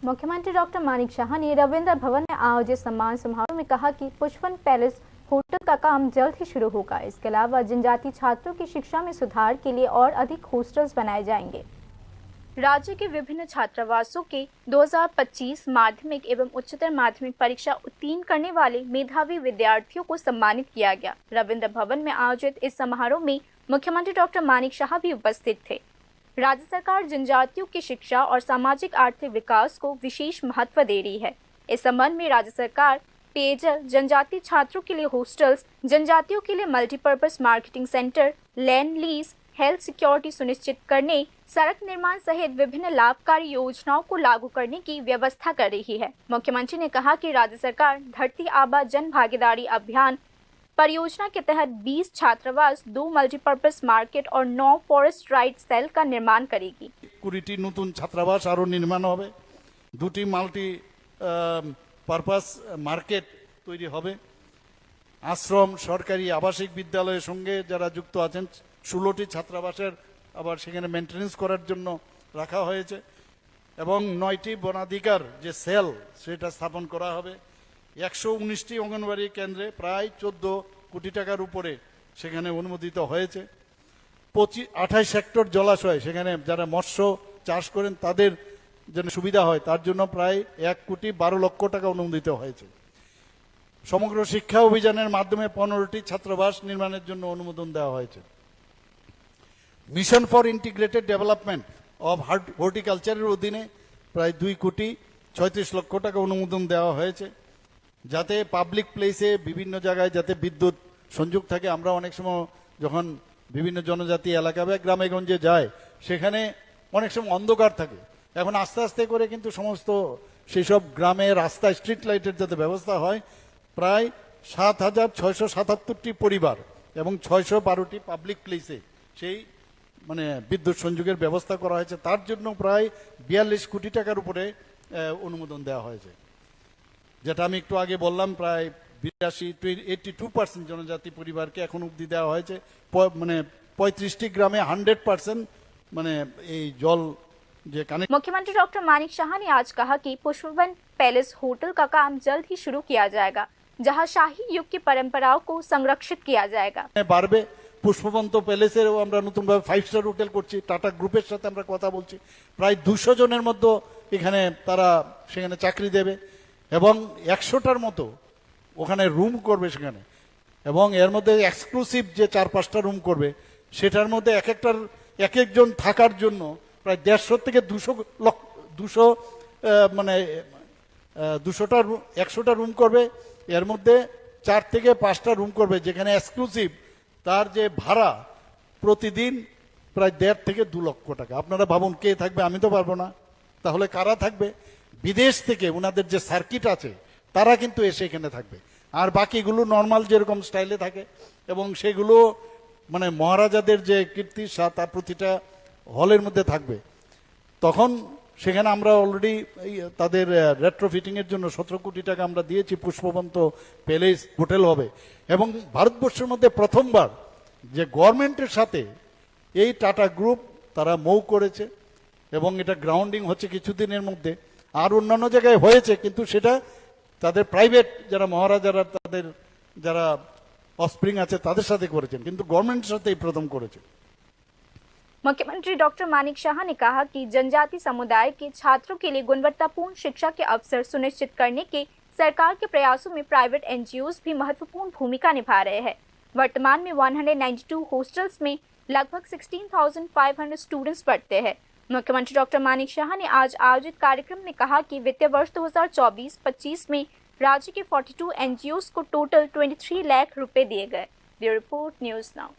मुख्यमंत्री डॉक्टर मानिक शाह ने रविंद्र भवन में आयोजित सम्मान समारोह में कहा कि पुष्पवन पैलेस होटल का काम जल्द ही शुरू होगा। इसके अलावा जनजातीय छात्रों की शिक्षा में सुधार के लिए और अधिक हॉस्टल्स बनाए जाएंगे। राज्य के विभिन्न छात्रावासों के 2025 माध्यमिक एवं उच्चतर माध्यमिक परीक्षा उत्तीर्ण करने वाले मेधावी विद्यार्थियों को सम्मानित किया गया। रविंद्र भवन में आयोजित इस समारोह में मुख्यमंत्री डॉक्टर मानिक शाह भी उपस्थित थे। राज्य सरकार जनजातियों की शिक्षा और सामाजिक आर्थिक विकास को विशेष महत्व दे रही है। इस संबंध में राज्य सरकार पेयजल, जनजातीय छात्रों के लिए हॉस्टल्स, जनजातियों के लिए multipurpose marketing centre, land lease, health security सुनिश्चित करने, सड़क निर्माण सहित विभिन्न लाभकारी योजनाओं को लागू करने की व्यवस्था कर रही है। मुख्यमंत्री ने कहा कि राज्य सरकार धरती आबा जन भागीदारी अभियान परियोजना के तहत 20 छात्रावास, 2 मल्टीपर्पज मार्केट और 9 फॉरेस्ट राइट सेल का निर्माण करेगी। 20টি নতুন ছাত্রাবাস আরো নির্মাণ হবে, 2টি মাল্টি পারপাস মার্কেট তৈরি হবে, আশ্রম সরকারি আবাসিক বিদ্যালয়ের সঙ্গে যারা যুক্ত আছেন 16টি ছাত্রাবাসের আবার সেখানে মেইনটেনেন্স করার জন্য রাখা হয়েছে এবং 9টি বনাধিকার যে সেল সেটা স্থাপন করা হবে। 119টি অঙ্গনওয়াড়ি কেন্দ্রে প্রায় 14 কোটি টাকার উপরে সেখানে অনুমোদিত হয়েছে। 28 হেক্টর জলাশয় সেখানে যারা মৎস্য চাষ করেন তাদের জন্য সুবিধা হয় তার জন্য প্রায় 1 কোটি 12 লক্ষ টাকা অনুমোদিত হয়েছে। সমগ্র শিক্ষা অভিযানের মাধ্যমে 15টি ছাত্রাবাস নির্মাণের জন্য অনুমোদন দেওয়া হয়েছে। Mission for integrated development of হর্টিকালচারের অধীনে প্রায় 2 কোটি 36 লক্ষ টাকা অনুমোদন দেওয়া হয়েছে যাতে পাবলিক প্লেসে বিভিন্ন জায়গায় যাতে বিদ্যুৎ সংযোগ থাকে। আমরা অনেক সময় যখন বিভিন্ন জনজাতি এলাকা বা গ্রামে গঞ্জে যায় সেখানে অনেক সময় অন্ধকার থাকে। এখন আস্তে আস্তে করে কিন্তু সমস্ত সেই সব গ্রামে রাস্তায় স্ট্রিট লাইটের যাতে ব্যবস্থা হয়। প্রায় 7,677টি পরিবার এবং 612টি পাবলিক প্লেসে সেই বিদ্যুৎ সংযোগের ব্যবস্থা করা হয়েছে। তার জন্য প্রায় 42 কোটি টাকার উপরে অনুমোদন দেওয়া হয়েছে। যেটা আমি একটু আগে বললাম প্রায় 82% জনজাতি পরিবারকে এখন অবধি দেওয়া হয়েছে। 35টি গ্রামে 100% এই জল যে কানেক্ট। मुख्यमंत्री डॉक्टर मानिक शाह ने आज कहा कि पुष्पवन पैलेस होटल का काम जल्द ही शुरू किया जाएगा, जहां शाही युग की परंपराओं को संरक्षित किया जाएगा। বাড়বে পুষ্পবন্ত প্যালেসের আমরা নতুনভাবে 5 স্টার হোটেল করছি, টাটা গ্রুপের সাথে আমরা কথা বলছি। প্রায় 200 জনের মধ্যে এখানে তারা সেখানে চাকরি দেবে এবং 100টার মতো ওখানে রুম করবে সেখানে এবং এর মধ্যে এক্সক্লুসিভ যে 4-5টা রুম করবে সেটার মধ্যে এক একজন থাকার জন্য প্রায় 150 থেকে 100টা রুম করবে। এর মধ্যে 4 থেকে 5টা রুম করবে যেখানে এক্সক্লুসিভ তার যে ভাড়া প্রতিদিন প্রায় 1.5 থেকে 2 লক্ষ টাকা। আপনারা ভাবুন কে থাকবে, আমি তো পারবো না, তাহলে কারা থাকবে? বিদেশ থেকে ওনাদের যে সার্কিট আছে তারা কিন্তু এসে এখানে থাকবে আর বাকিগুলো নর্মাল যেরকম স্টাইলে থাকে এবং সেগুলো মহারাজাদের যে কীর্তি তার প্রতিটা হলের মধ্যে থাকবে। তখন সেখানে আমরা অলরেডি তাদের রেট্রোফিটিং এর জন্য 17 কোটি টাকা আমরা দিয়েছি। পুষ্পবন্ত প্যালেস হোটেল হবে এবং ভারতবর্ষের মধ্যে প্রথমবার যে গভর্নমেন্টের সাথে এই টাটা গ্রুপ তারা মৌ করেছে এবং এটা গ্রাউন্ডিং হচ্ছে কিছুদিনের মধ্যে। আর অন্যান্য জায়গায় হয়েছে কিন্তু সেটা তাদের প্রাইভেট যারা মহারাজারা তাদের যারা অফস্প্রিং আছে তাদের সাথে করেছেন, কিন্তু গভর্নমেন্টের সাথেই প্রথম করেছে। मुख्यमंत्री डॉक्टर मानिक शाह ने कहा कि जनजाति समुदाय के छात्रों के लिए गुणवत्तापूर्ण शिक्षा के अवसर सुनिश्चित करने के सरकार के प्रयासों में प्राइवेट एनजीओज भी महत्वपूर्ण भूमिका निभा रहे हैं। वर्तमान में 192 हॉस्टल्स में लगभग 16,500 स्टूडेंट्स पढ़ते हैं। मुख्यमंत्री डॉक्टर मानिक शाह ने आज आयोजित कार्यक्रम में कहा कि वित्तीय वर्ष 2024-25 में राज्य के 42 एनजीओज को टोटल 23 लाख रुपए दिए गए। Bureau report, news now.